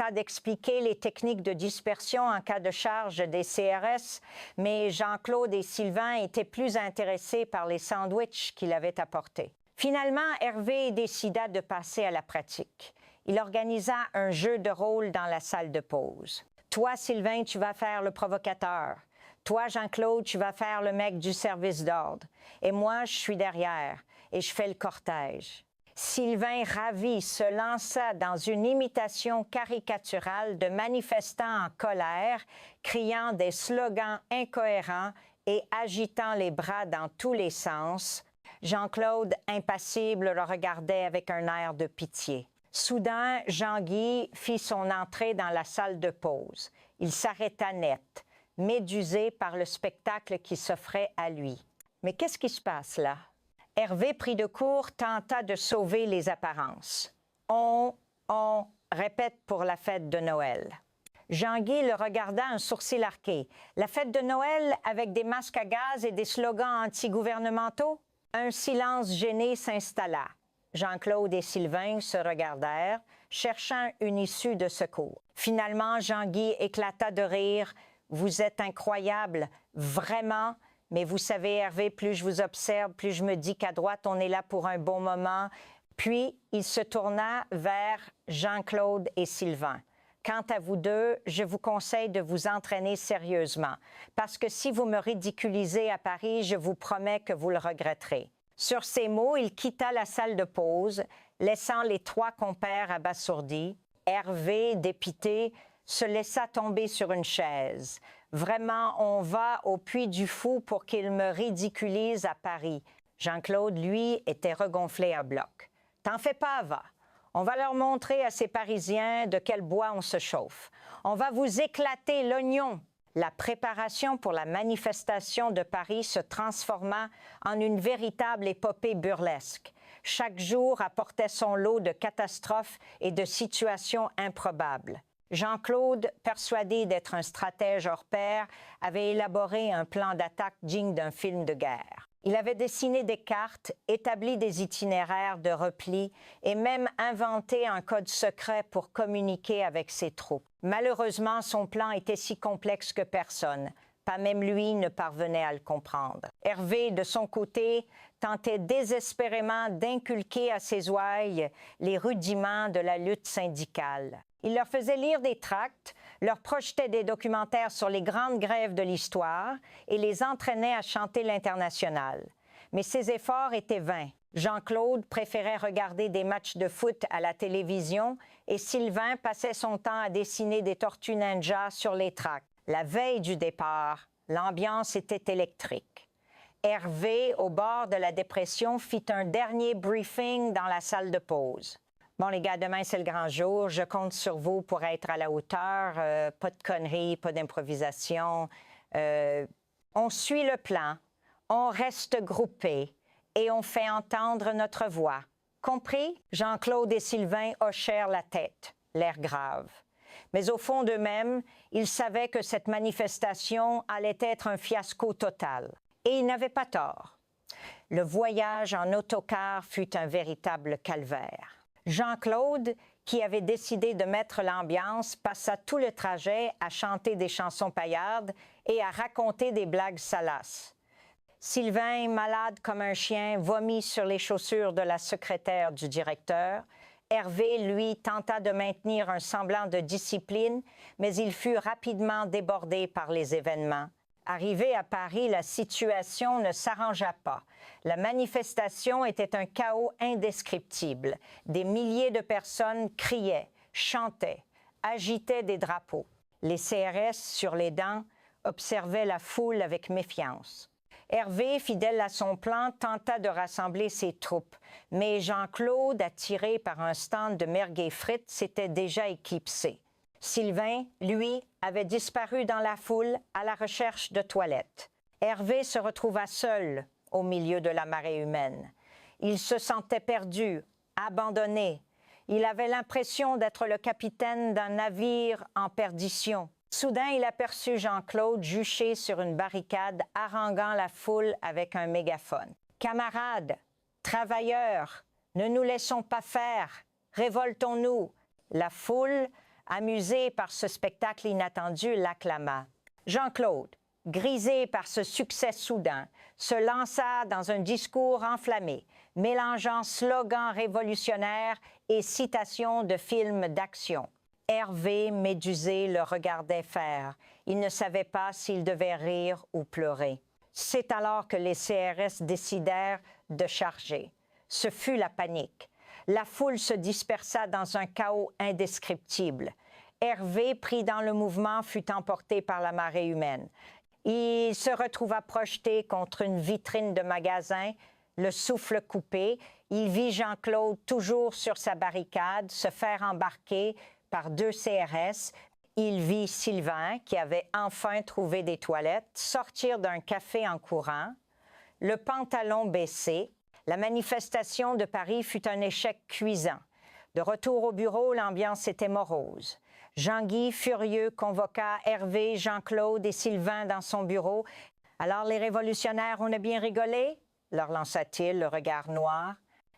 tenta d'expliquer les techniques de dispersion en cas de charge des CRS, mais Jean-Claude et Sylvain étaient plus intéressés par les sandwichs qu'il avait apportés. Finalement, Hervé décida de passer à la pratique. Il organisa un jeu de rôle dans la salle de pause. « Toi, Sylvain, tu vas faire le provocateur. Toi, Jean-Claude, tu vas faire le mec du service d'ordre. Et moi, je suis derrière et je fais le cortège. » Sylvain, ravi, se lança dans une imitation caricaturale de manifestants en colère, criant des slogans incohérents et agitant les bras dans tous les sens. Jean-Claude, impassible, le regardait avec un air de pitié. Soudain, Jean-Guy fit son entrée dans la salle de pause. Il s'arrêta net, médusé par le spectacle qui s'offrait à lui. Mais qu'est-ce qui se passe là? Hervé, pris de court, tenta de sauver les apparences. On répète pour la fête de Noël. Jean-Guy le regarda, un sourcil arqué. La fête de Noël avec des masques à gaz et des slogans anti-gouvernementaux? Un silence gêné s'installa. Jean-Claude et Sylvain se regardèrent, cherchant une issue de secours. Finalement, Jean-Guy éclata de rire. « Vous êtes incroyable, vraiment! Mais vous savez, Hervé, plus je vous observe, plus je me dis qu'à droite, on est là pour un bon moment. » Puis, il se tourna vers Jean-Claude et Sylvain. « Quant à vous deux, je vous conseille de vous entraîner sérieusement, parce que si vous me ridiculisez à Paris, je vous promets que vous le regretterez. » Sur ces mots, il quitta la salle de pause, laissant les trois compères abasourdis. Hervé, dépité, se laissa tomber sur une chaise. « Vraiment, on va au Puy du Fou pour qu'il me ridiculise à Paris. » Jean-Claude, lui, était regonflé à bloc. « T'en fais pas, va. On va leur montrer à ces Parisiens de quel bois on se chauffe. On va vous éclater l'oignon. » La préparation pour la manifestation de Paris se transforma en une véritable épopée burlesque. Chaque jour apportait son lot de catastrophes et de situations improbables. Jean-Claude, persuadé d'être un stratège hors pair, avait élaboré un plan d'attaque digne d'un film de guerre. Il avait dessiné des cartes, établi des itinéraires de repli et même inventé un code secret pour communiquer avec ses troupes. Malheureusement, son plan était si complexe que personne, pas même lui, ne parvenait à le comprendre. Hervé, de son côté, tentait désespérément d'inculquer à ses ouailles les rudiments de la lutte syndicale. Il leur faisait lire des tracts, leur projetait des documentaires sur les grandes grèves de l'histoire et les entraînait à chanter l'Internationale. Mais ses efforts étaient vains. Jean-Claude préférait regarder des matchs de foot à la télévision et Sylvain passait son temps à dessiner des tortues ninja sur les tracts. La veille du départ, l'ambiance était électrique. Hervé, au bord de la dépression, fit un dernier briefing dans la salle de pause. « Bon, les gars, demain, c'est le grand jour. Je compte sur vous pour être à la hauteur. Pas de conneries, pas d'improvisation. On suit le plan, on reste groupés et on fait entendre notre voix. Compris? » Jean-Claude et Sylvain hochèrent la tête, l'air grave. Mais au fond d'eux-mêmes, ils savaient que cette manifestation allait être un fiasco total. Et ils n'avaient pas tort. Le voyage en autocar fut un véritable calvaire. Jean-Claude, qui avait décidé de mettre l'ambiance, passa tout le trajet à chanter des chansons paillardes et à raconter des blagues salaces. Sylvain, malade comme un chien, vomit sur les chaussures de la secrétaire du directeur. Hervé, lui, tenta de maintenir un semblant de discipline, mais il fut rapidement débordé par les événements. Arrivé à Paris, la situation ne s'arrangea pas. La manifestation était un chaos indescriptible. Des milliers de personnes criaient, chantaient, agitaient des drapeaux. Les CRS, sur les dents, observaient la foule avec méfiance. Hervé, fidèle à son plan, tenta de rassembler ses troupes, mais Jean-Claude, attiré par un stand de merguez frites, s'était déjà éclipsé. Sylvain, lui, avait disparu dans la foule à la recherche de toilettes. Hervé se retrouva seul au milieu de la marée humaine. Il se sentait perdu, abandonné. Il avait l'impression d'être le capitaine d'un navire en perdition. Soudain, il aperçut Jean-Claude juché sur une barricade, haranguant la foule avec un mégaphone. « Camarades, travailleurs, ne nous laissons pas faire, révoltons-nous !» La foule, Amusé par ce spectacle inattendu, l'acclama. Jean-Claude, grisé par ce succès soudain, se lança dans un discours enflammé, mélangeant slogans révolutionnaires et citations de films d'action. Hervé, médusé, le regardait faire. Il ne savait pas s'il devait rire ou pleurer. C'est alors que les CRS décidèrent de charger. Ce fut la panique. La foule se dispersa dans un chaos indescriptible. Hervé, pris dans le mouvement, fut emporté par la marée humaine. Il se retrouva projeté contre une vitrine de magasin, le souffle coupé. Il vit Jean-Claude, toujours sur sa barricade, se faire embarquer par 2 CRS. Il vit Sylvain, qui avait enfin trouvé des toilettes, sortir d'un café en courant, le pantalon baissé. La manifestation de Paris fut un échec cuisant. De retour au bureau, l'ambiance était morose. Jean-Guy, furieux, convoqua Hervé, Jean-Claude et Sylvain dans son bureau. « Alors les révolutionnaires, on a bien rigolé ?» leur lança-t-il, le regard noir.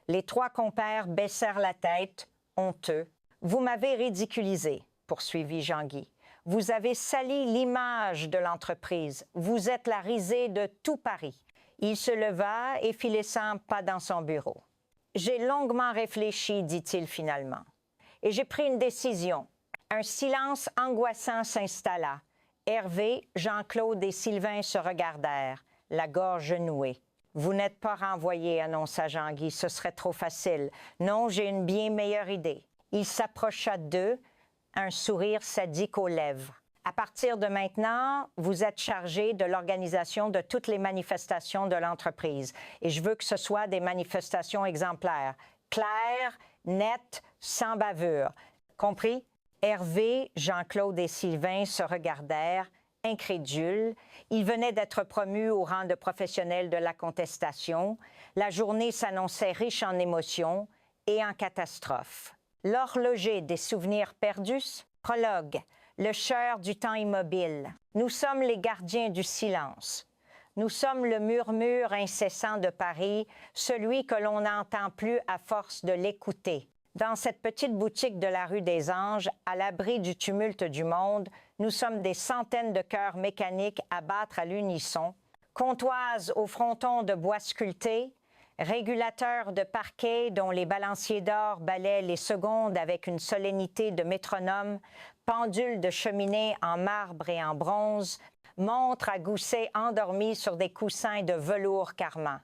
Les 3 compères baissèrent la tête, honteux. « Vous m'avez ridiculisé, » poursuivit Jean-Guy. « Vous avez sali l'image de l'entreprise. Vous êtes la risée de tout Paris. » Il se leva et fit les 100 pas dans son bureau. « J'ai longuement réfléchi, dit-il finalement, et j'ai pris une décision. » Un silence angoissant s'installa. Hervé, Jean-Claude et Sylvain se regardèrent, la gorge nouée. « Vous n'êtes pas renvoyés, annonça Jean-Guy, ce serait trop facile. Non, j'ai une bien meilleure idée. » Il s'approcha d'eux, un sourire sadique aux lèvres. « À partir de maintenant, vous êtes chargés de l'organisation de toutes les manifestations de l'entreprise. Et je veux que ce soit des manifestations exemplaires, claires, nettes, sans bavure. Compris? » Hervé, Jean-Claude et Sylvain se regardèrent, incrédules. Ils venaient d'être promus au rang de professionnels de la contestation. La journée s'annonçait riche en émotions et en catastrophes. L'horloger des souvenirs perdus, prologue, le chœur du temps immobile. Nous sommes les gardiens du silence. Nous sommes le murmure incessant de Paris, celui que l'on n'entend plus à force de l'écouter. Dans cette petite boutique de la rue des Anges, à l'abri du tumulte du monde, nous sommes des centaines de cœurs mécaniques à battre à l'unisson, comptoises au fronton de bois sculpté, régulateurs de parquet dont les balanciers d'or balaient les secondes avec une solennité de métronome, pendules de cheminée en marbre et en bronze, montres à gousset endormies sur des coussins de velours carmant.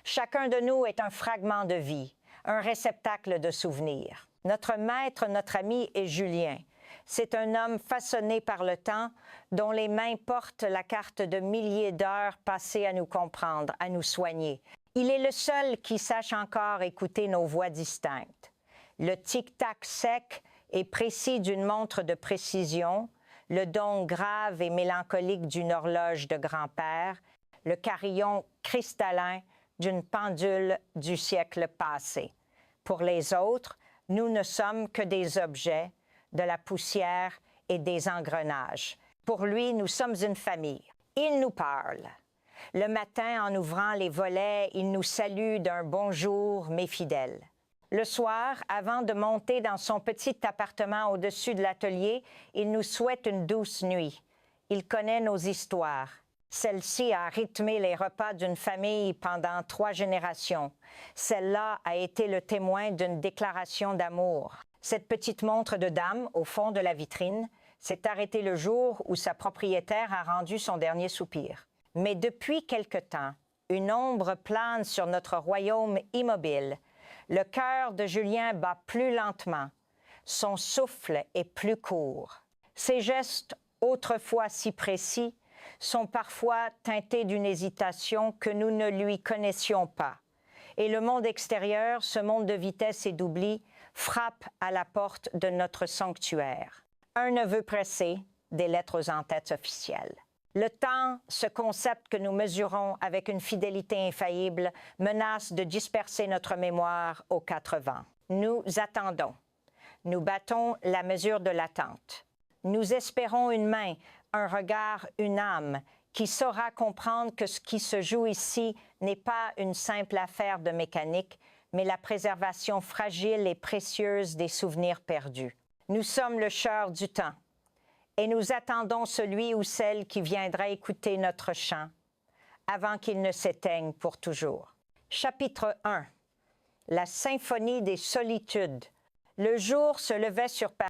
Chacun de nous est un fragment de vie, un réceptacle de souvenirs. Notre maître, notre ami est Julien. C'est un homme façonné par le temps, dont les mains portent la carte de milliers d'heures passées à nous comprendre, à nous soigner. Il est le seul qui sache encore écouter nos voix distinctes. Le tic-tac sec et précis d'une montre de précision, le don grave et mélancolique d'une horloge de grand-père, le carillon cristallin d'une pendule du siècle passé. Pour les autres, nous ne sommes que des objets, de la poussière et des engrenages. Pour lui, nous sommes une famille. Il nous parle. Le matin, en ouvrant les volets, il nous salue d'un bonjour, mes fidèles. Le soir, avant de monter dans son petit appartement au-dessus de l'atelier, il nous souhaite une douce nuit. Il connaît nos histoires. Celle-ci a rythmé les repas d'une famille pendant 3 générations. Celle-là a été le témoin d'une déclaration d'amour. Cette petite montre de dame, au fond de la vitrine, s'est arrêtée le jour où sa propriétaire a rendu son dernier soupir. Mais depuis quelque temps, une ombre plane sur notre royaume immobile. Le cœur de Julien bat plus lentement. Son souffle est plus court. Ses gestes, autrefois si précis, sont parfois teintés d'une hésitation que nous ne lui connaissions pas. Et le monde extérieur, ce monde de vitesse et d'oubli, frappe à la porte de notre sanctuaire. Un neveu pressé, des lettres aux en-têtes officielles. Le temps, ce concept que nous mesurons avec une fidélité infaillible, menace de disperser notre mémoire aux 4 vents. Nous attendons. Nous battons la mesure de l'attente. Nous espérons une main, un regard, une âme, qui saura comprendre que ce qui se joue ici n'est pas une simple affaire de mécanique, mais la préservation fragile et précieuse des souvenirs perdus. Nous sommes le chœur du temps, et nous attendons celui ou celle qui viendra écouter notre chant, avant qu'il ne s'éteigne pour toujours. Chapitre 1. La symphonie des solitudes. Le jour se levait sur Paris.